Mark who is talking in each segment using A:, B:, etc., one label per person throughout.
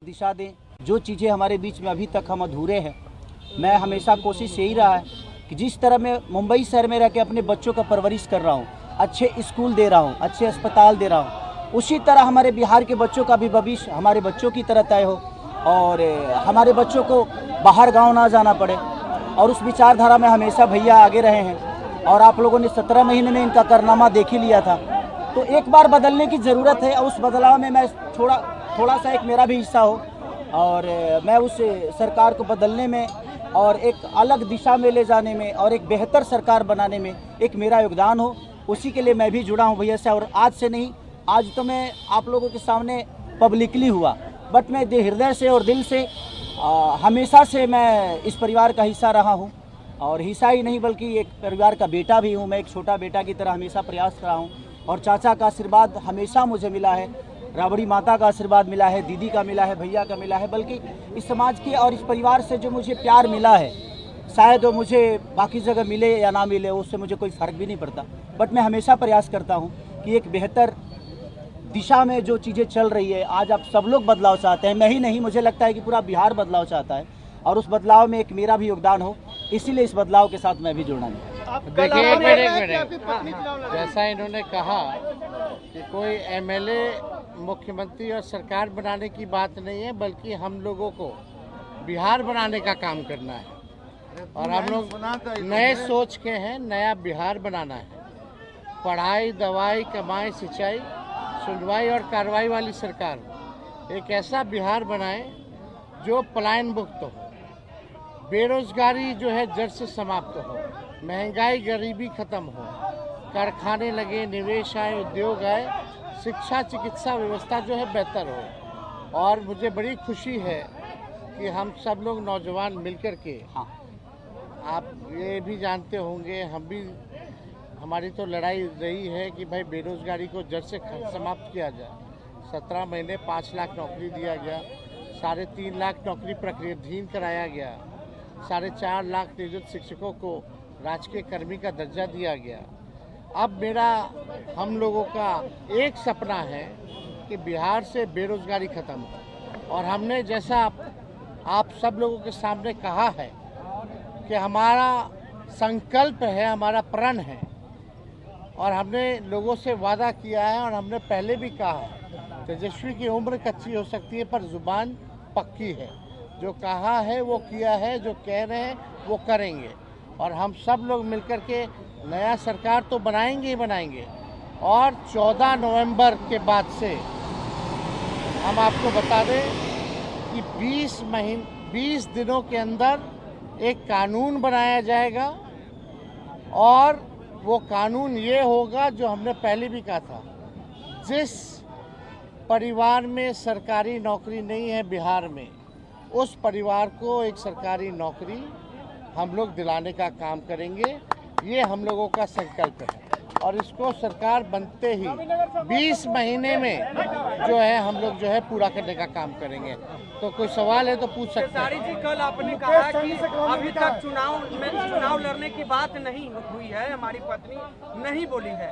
A: दिशा दें। जो चीज़ें हमारे बीच में अभी तक हम अधूरे हैं, मैं हमेशा कोशिश यही रहा है कि जिस तरह मैं मुंबई शहर में रह के अपने बच्चों का परवरिश कर रहा हूँ, अच्छे स्कूल दे रहा हूँ, अच्छे अस्पताल दे रहा हूँ, उसी तरह हमारे बिहार के बच्चों का भी भविष्य हमारे बच्चों की तरह तय हो और हमारे बच्चों को बाहर गाँव ना जाना पड़े। और उस विचारधारा में हमेशा भैया आगे रहे हैं और आप लोगों ने 17 महीने में इनका कारनामा देख ही लिया था। तो एक बार बदलने की ज़रूरत है और उस बदलाव में मैं थोड़ा सा एक मेरा भी हिस्सा हो और मैं उस सरकार को बदलने में और एक अलग दिशा में ले जाने में और एक बेहतर सरकार बनाने में एक मेरा योगदान हो, उसी के लिए मैं भी जुड़ा हूँ भैया से। और आज से नहीं, आज तो मैं आप लोगों के सामने पब्लिकली हुआ, बट मैं हृदय से और दिल से हमेशा से मैं इस परिवार का हिस्सा रहा हूँ और हिस्सा ही नहीं बल्कि एक परिवार का बेटा भी हूँ। मैं एक छोटा बेटा की तरह हमेशा प्रयास रहा हूँ और चाचा का आशीर्वाद हमेशा मुझे मिला है, राबड़ी माता का आशीर्वाद मिला है, दीदी का मिला है, भैया का मिला है, बल्कि इस समाज की और इस परिवार से जो मुझे प्यार मिला है, शायद वो मुझे बाकी जगह मिले या ना मिले उससे मुझे कोई फ़र्क भी नहीं पड़ता। बट मैं हमेशा प्रयास करता हूँ कि एक बेहतर दिशा में जो चीज़ें चल रही है, आज आप सब लोग बदलाव चाहते हैं, मैं ही नहीं, मुझे लगता है कि पूरा बिहार बदलाव चाहता है और उस बदलाव में एक मेरा भी योगदान हो, इसीलिए इस बदलाव के साथ मैं भी जुड़ना नहीं।
B: देखिए एक मिनट, जैसा इन्होंने कहा कि कोई एमएलए मुख्यमंत्री और सरकार बनाने की बात नहीं है, बल्कि हम लोगों को बिहार बनाने का काम करना है और हम लोग नए सोच के हैं, नया बिहार बनाना है। पढ़ाई, दवाई, कमाई, सिंचाई, सुनवाई और कार्रवाई वाली सरकार, एक ऐसा बिहार बनाए जो पलायन मुक्त हो, बेरोजगारी जो है जड़ से समाप्त हो, महंगाई गरीबी खत्म हो, कारखाने लगे, निवेश आए, उद्योग आए, शिक्षा चिकित्सा व्यवस्था जो है बेहतर हो। और मुझे बड़ी खुशी है कि हम सब लोग नौजवान मिलकर के, आप ये भी जानते होंगे, हम भी, हमारी तो लड़ाई रही है कि भाई बेरोजगारी को जड़ से समाप्त किया जाए। 17 महीने 5 लाख नौकरी दिया गया, 3.5 लाख नौकरी प्रक्रियाधीन कराया गया, 4.5 लाख नियोजित शिक्षकों को राजकीय कर्मी का दर्जा दिया गया। अब हम लोगों का एक सपना है कि बिहार से बेरोजगारी खत्म हो और हमने जैसा आप सब लोगों के सामने कहा है कि हमारा संकल्प है, हमारा प्रण है और हमने लोगों से वादा किया है और हमने पहले भी कहा है, तेजस्वी की उम्र कच्ची हो सकती है पर जुबान पक्की है। जो कहा है वो किया है, जो कह रहे हैं वो करेंगे और हम सब लोग मिलकर के नया सरकार तो बनाएंगे ही बनाएंगे। और 14 नवंबर के बाद से हम आपको बता दें कि 20 दिनों के अंदर एक कानून बनाया जाएगा और वो कानून ये होगा जो हमने पहले भी कहा था, जिस परिवार में सरकारी नौकरी नहीं है बिहार में, उस परिवार को एक सरकारी नौकरी हम लोग दिलाने का काम करेंगे। ये हम लोगों का संकल्प है और इसको सरकार बनते ही 20 महीने में जो है हम लोग जो है पूरा करने का काम करेंगे। तो कोई सवाल है तो पूछ सकते हैं।
C: जी, कल आपने कहा कि अभी तक चुनाव लड़ने की बात नहीं हुई है, हमारी पत्नी नहीं बोली है,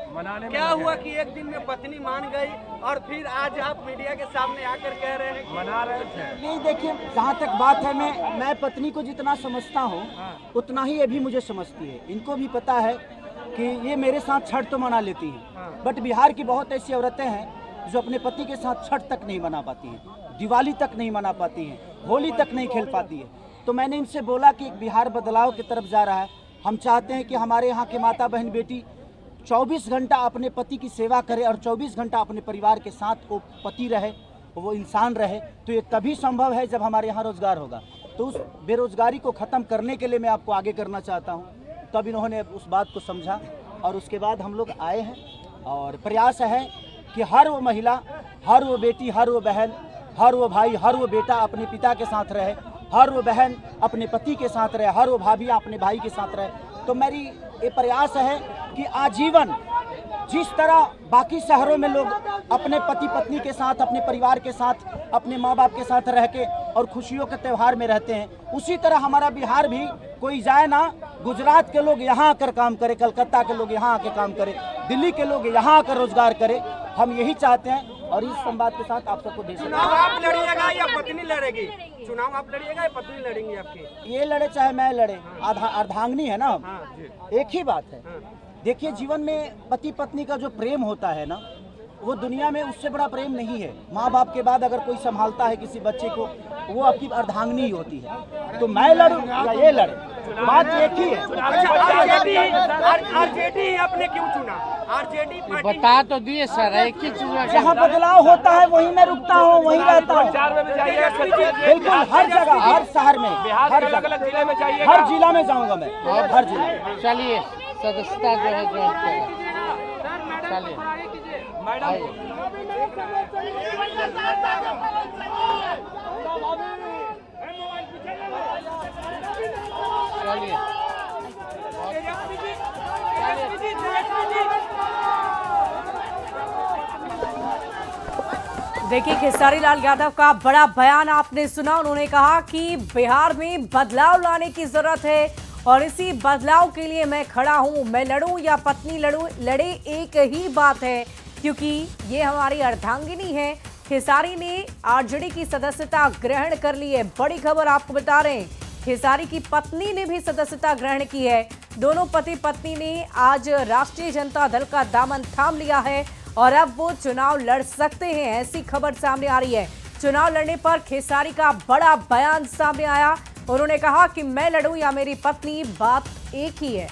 C: क्या हुआ कि एक दिन में पत्नी मान गई और फिर आज आप मीडिया के सामने आकर कह रहे हैं मना रहे थे?
A: नहीं, देखिए, जहाँ तक बात है, मैं पत्नी को जितना समझता हूँ उतना ही ये भी मुझे समझती है। इनको भी पता है कि ये मेरे साथ छठ तो मना लेती है, बट बिहार की बहुत ऐसी औरतें हैं जो अपने पति के साथ छठ तक नहीं मना पाती हैं, दिवाली तक नहीं मना पाती हैं, होली तक नहीं खेल पाती है। तो मैंने इनसे बोला कि बिहार बदलाव की तरफ जा रहा है, हम चाहते हैं कि हमारे यहाँ के माता बहन बेटी 24 घंटा अपने पति की सेवा करे और 24 घंटा अपने परिवार के साथ वो पति रहे, वो इंसान रहे। तो ये तभी संभव है जब हमारे यहाँ रोजगार होगा। तो उस बेरोजगारी को ख़त्म करने के लिए मैं आपको आगे करना चाहता हूँ। तब इन्होंने उस बात को समझा और उसके बाद हम लोग आए हैं और प्रयास है कि हर वो महिला, हर वो बेटी, हर वो बहन, हर वो भाई, हर वो बेटा अपने पिता के साथ रहे, हर वो बहन अपने पति के साथ रहे, हर वो भाभी अपने भाई के साथ रहे। तो मेरी ये प्रयास है कि आजीवन जिस तरह बाकी शहरों में लोग अपने पति पत्नी के साथ, अपने परिवार के साथ, अपने माँ बाप के साथ रह के और खुशियों के त्यौहार में रहते हैं, उसी तरह हमारा बिहार भी कोई जाए ना, गुजरात के लोग यहाँ आकर काम करे, कलकत्ता के लोग यहाँ आके काम करे, दिल्ली के लोग यहाँ आकर रोजगार करे। हम यही चाहते हैं और इस संवाद के साथ आप सबको दे
C: चुनाव आप लड़िएगा या पत्नी लड़ेगी? चुनाव आप लड़िएगा या पत्नी लड़ेंगी आपकी?
A: ये लड़े चाहे मैं लड़े, अर्धांगिनी है ना हम,
C: हाँ जी।
A: एक ही बात है। देखिए, जीवन में पति पत्नी का जो प्रेम होता है ना, वो दुनिया में उससे बड़ा प्रेम नहीं है। माँ बाप के बाद अगर कोई संभालता है किसी बच्चे को, वो आपकी अर्धांगिनी ही होती है। तो मैं लड़ूं या ये लड़े, बात एक ही है।
C: आरजेडी आपने क्यों चुना? आरजेडी पार्टी
B: बता तो दिए सर, एक ही चीज
A: जहाँ बदलाव होता है वहीं मैं रुकता हूँ, वहीं रहता हूँ। बिल्कुल, हर जगह, हर शहर में, हर जिले में जाइए, हर जिला में जाऊँगा मैं, हर जिला में।
B: चलिए, सदस्यता जो है ज्वाइन करें। चलिए आइए। चलिए
D: देखिए, खेसारी लाल यादव का बड़ा बयान आपने सुना। उन्होंने कहा कि बिहार में बदलाव लाने की जरूरत है और इसी बदलाव के लिए मैं खड़ा हूं। मैं लड़ूं या पत्नी लड़े, एक ही बात है, क्योंकि ये हमारी अर्धांगिनी है। खेसारी ने आरजेडी की सदस्यता ग्रहण कर ली है। बड़ी खबर आपको बता रहे हैं, खेसारी की पत्नी ने भी सदस्यता ग्रहण की है। दोनों पति पत्नी ने आज राष्ट्रीय जनता दल का दामन थाम लिया है और अब वो चुनाव लड़ सकते हैं, ऐसी खबर सामने आ रही है। चुनाव लड़ने पर खेसारी का बड़ा बयान सामने आया। उन्होंने कहा कि मैं लड़ूं या मेरी पत्नी, बात एक ही है।